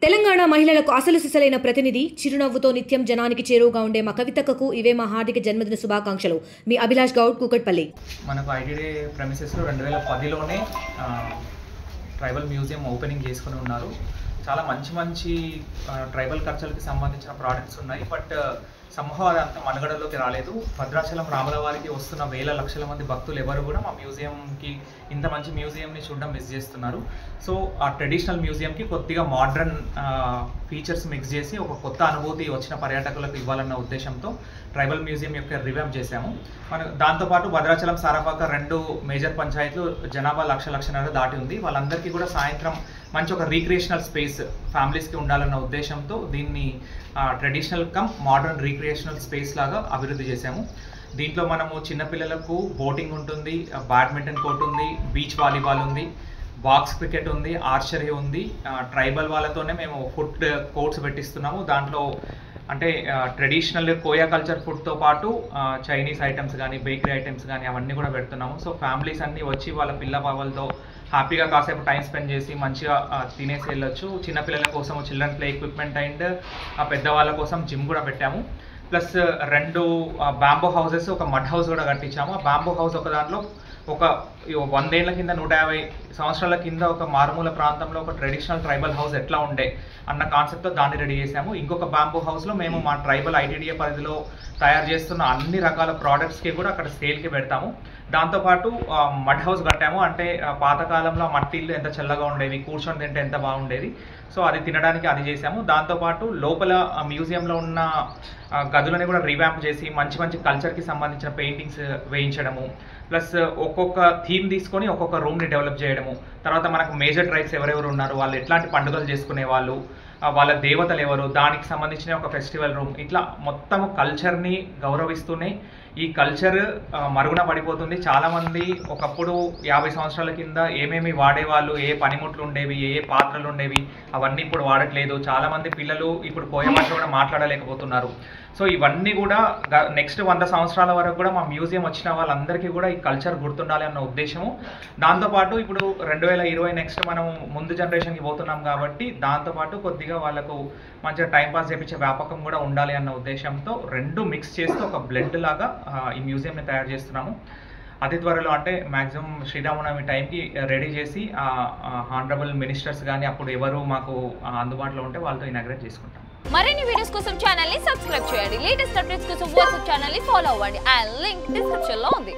తెలంగాణ మహిళలకు అసలు సిసలైన ప్రతినిధి, చిరునవ్వుతో నిత్యం జనానికి చేరువగా ఉండే మా కవితకు ఇవే మా హార్దిక జన్మదిన శుభాకాంక్షలు. మీ అభిలాష్ గౌడ్, కూకట్పల్లి. మనకు ఐటీడీ ప్రెమిసెస్లో 2010లోనే ట్రైబల్ మ్యూజియం ఓపెనింగ్ చేసుకుని ఉన్నారు. చాలా మంచి ట్రైబల్ కల్చర్కి సంబంధించిన ప్రోడక్ట్స్ ఉన్నాయి. బట్ సంభవం అదంతా మనుగడలోకి రాలేదు. భద్రాచలం రాముల వారికి వస్తున్న వేల లక్షల మంది భక్తులు ఎవరు కూడా మా మ్యూజియంకి, ఇంత మంచి మ్యూజియంని చూడడం మిస్ చేస్తున్నారు. సో ఆ ట్రెడిషనల్ మ్యూజియంకి కొద్దిగా మోడ్రన్ ఫీచర్స్ మిక్స్ చేసి ఒక కొత్త అనుభూతి వచ్చిన పర్యాటకులకు ఇవ్వాలన్న ఉద్దేశంతో ట్రైబల్ మ్యూజియం యొక్క రివ్యాంప్ చేశాము. దాంతోపాటు భద్రాచలం, సారాపాక 2 మేజర్ పంచాయతీలు జనాభా లక్షన్నర దాటి ఉంది. వాళ్ళందరికీ కూడా సాయంత్రం మంచి ఒక రీక్రియేషనల్ స్పేస్ ఫ్యామిలీస్కి ఉండాలన్న ఉద్దేశంతో దీన్ని traditional come modern recreational space లాగా అభివృద్ధి చేశాము. దీంట్లో మనము చిన్నపిల్లలకు బోటింగ్ ఉంటుంది, బ్యాడ్మింటన్ కోర్ట్ ఉంది, బీచ్ వాలీబాల్ ఉంది, బాక్స్ క్రికెట్ ఉంది, ఆర్చరీ ఉంది. ట్రైబల్ వాళ్ళతోనే మేము ఫుడ్ కోర్ట్స్ పెట్టిస్తున్నాము. దాంట్లో అంటే ట్రెడిషనల్ కోయా కల్చర్ ఫుడ్తో పాటు చైనీస్ ఐటమ్స్ కానీ, బేకరీ ఐటమ్స్ కానీ అవన్నీ కూడా పెడుతున్నాము. సో ఫ్యామిలీస్ అన్నీ వచ్చి వాళ్ళ పిల్ల పాపలతో హ్యాపీగా కాసేపు టైం స్పెండ్ చేసి మంచిగా తినేసి వెళ్ళొచ్చు. చిన్నపిల్లల కోసం చిల్డ్రన్ ప్లే ఎక్విప్మెంట్ అండ్ పెద్దవాళ్ళ కోసం జిమ్ కూడా పెట్టాము. ప్లస్ 2 బ్యాంబో హౌసెస్, ఒక మడ్ హౌస్ కూడా కట్టించాము. ఆ బ్యాంబో హౌస్ ఒక దాంట్లో ఒక 100 ఏళ్ల కింద, 150 సంవత్సరాల కింద ఒక మారుమూల ప్రాంతంలో ఒక ట్రెడిషనల్ ట్రైబల్ హౌస్ ఎట్లా ఉండే అన్న కాన్సెప్ట్తో దాన్ని రెడీ చేశాము. ఇంకొక బ్యాంబో హౌస్లో మేము మా ట్రైబల్ ఐటీడీఏ పరిధిలో తయారు చేస్తున్న అన్ని రకాల ప్రోడక్ట్స్కి కూడా అక్కడ సేల్కి పెడతాము. దాంతోపాటు మడ్ హౌస్ కట్టాము. అంటే పాతకాలంలో మట్టి ఇల్లు ఎంత చల్లగా ఉండేవి, కూర్చొని తింటే ఎంత బాగుండేది. సో అది తినడానికి అది చేసాము. దాంతోపాటు లోపల మ్యూజియంలో ఉన్న గదులని కూడా రివ్యాంప్ చేసి మంచి కల్చర్కి సంబంధించిన పెయింటింగ్స్ వేయించడము, ప్లస్ ఒక్కొక్క థీమ్ తీసుకొని ఒక్కొక్క రూమ్ని డెవలప్ చేయడము. తర్వాత మనకు మేజర్ ట్రైబ్స్ ఎవరెవరు ఉన్నారు, వాళ్ళు ఎట్లాంటి పండుగలు చేసుకునే వాళ్ళు, వాళ్ళ దేవతలు ఎవరు, దానికి సంబంధించిన ఒక ఫెస్టివల్ రూమ్, ఇట్లా మొత్తము కల్చర్ని గౌరవిస్తూనే ఈ కల్చర్ మరుగున పడిపోతుంది. చాలామంది ఒకప్పుడు 50 సంవత్సరాల కింద ఏమేమి వాడేవాళ్ళు, ఏ పనిముట్లు ఉండేవి, ఏ పాత్రలు ఉండేవి, అవన్నీ ఇప్పుడు వాడట్లేదు. చాలామంది పిల్లలు ఇప్పుడు కోయ భాష కూడా మాట్లాడలేకపోతున్నారు. సో ఇవన్నీ కూడా నెక్స్ట్ 100 సంవత్సరాల వరకు కూడా మా మ్యూజియం వచ్చిన వాళ్ళందరికీ కూడా ఈ కల్చర్ గుర్తుండాలి అన్న ఉద్దేశము. దాంతోపాటు ఇప్పుడు 2020 నెక్స్ట్ మనం ముందు జనరేషన్కి పోతున్నాం కాబట్టి దాంతోపాటు కొద్దిగా వాళ్ళకు మంచిగా టైంపాస్ చేయించే వ్యాపకం కూడా ఉండాలి అన్న ఉద్దేశంతో 2 మిక్స్ చేస్తూ ఒక బ్లెండ్ లాగా ఈ మ్యూజియంని తయారు చేస్తున్నాము. అతి త్వరలో అంటే మ్యాక్సిమం శ్రీరామనవమి టైంకి రెడీ చేసి హానరబుల్ మినిస్టర్స్ కానీ అప్పుడు ఎవరు మాకు అందుబాటులో ఉంటే వాళ్ళతో ఇనాగ్రేట్ చేసుకుంటాం. మరిన్ని వీడియోస్ కోసం ఛానల్ ని సబ్స్క్రైబ్ చేయండి. లేటెస్ట్ అప్డేట్స్ కోసం వాట్సాప్ ఛానల్ ని ఫాలో అవ్వండి. ఆ లింక్ డిస్క్రిప్షన్ లో ఉంది.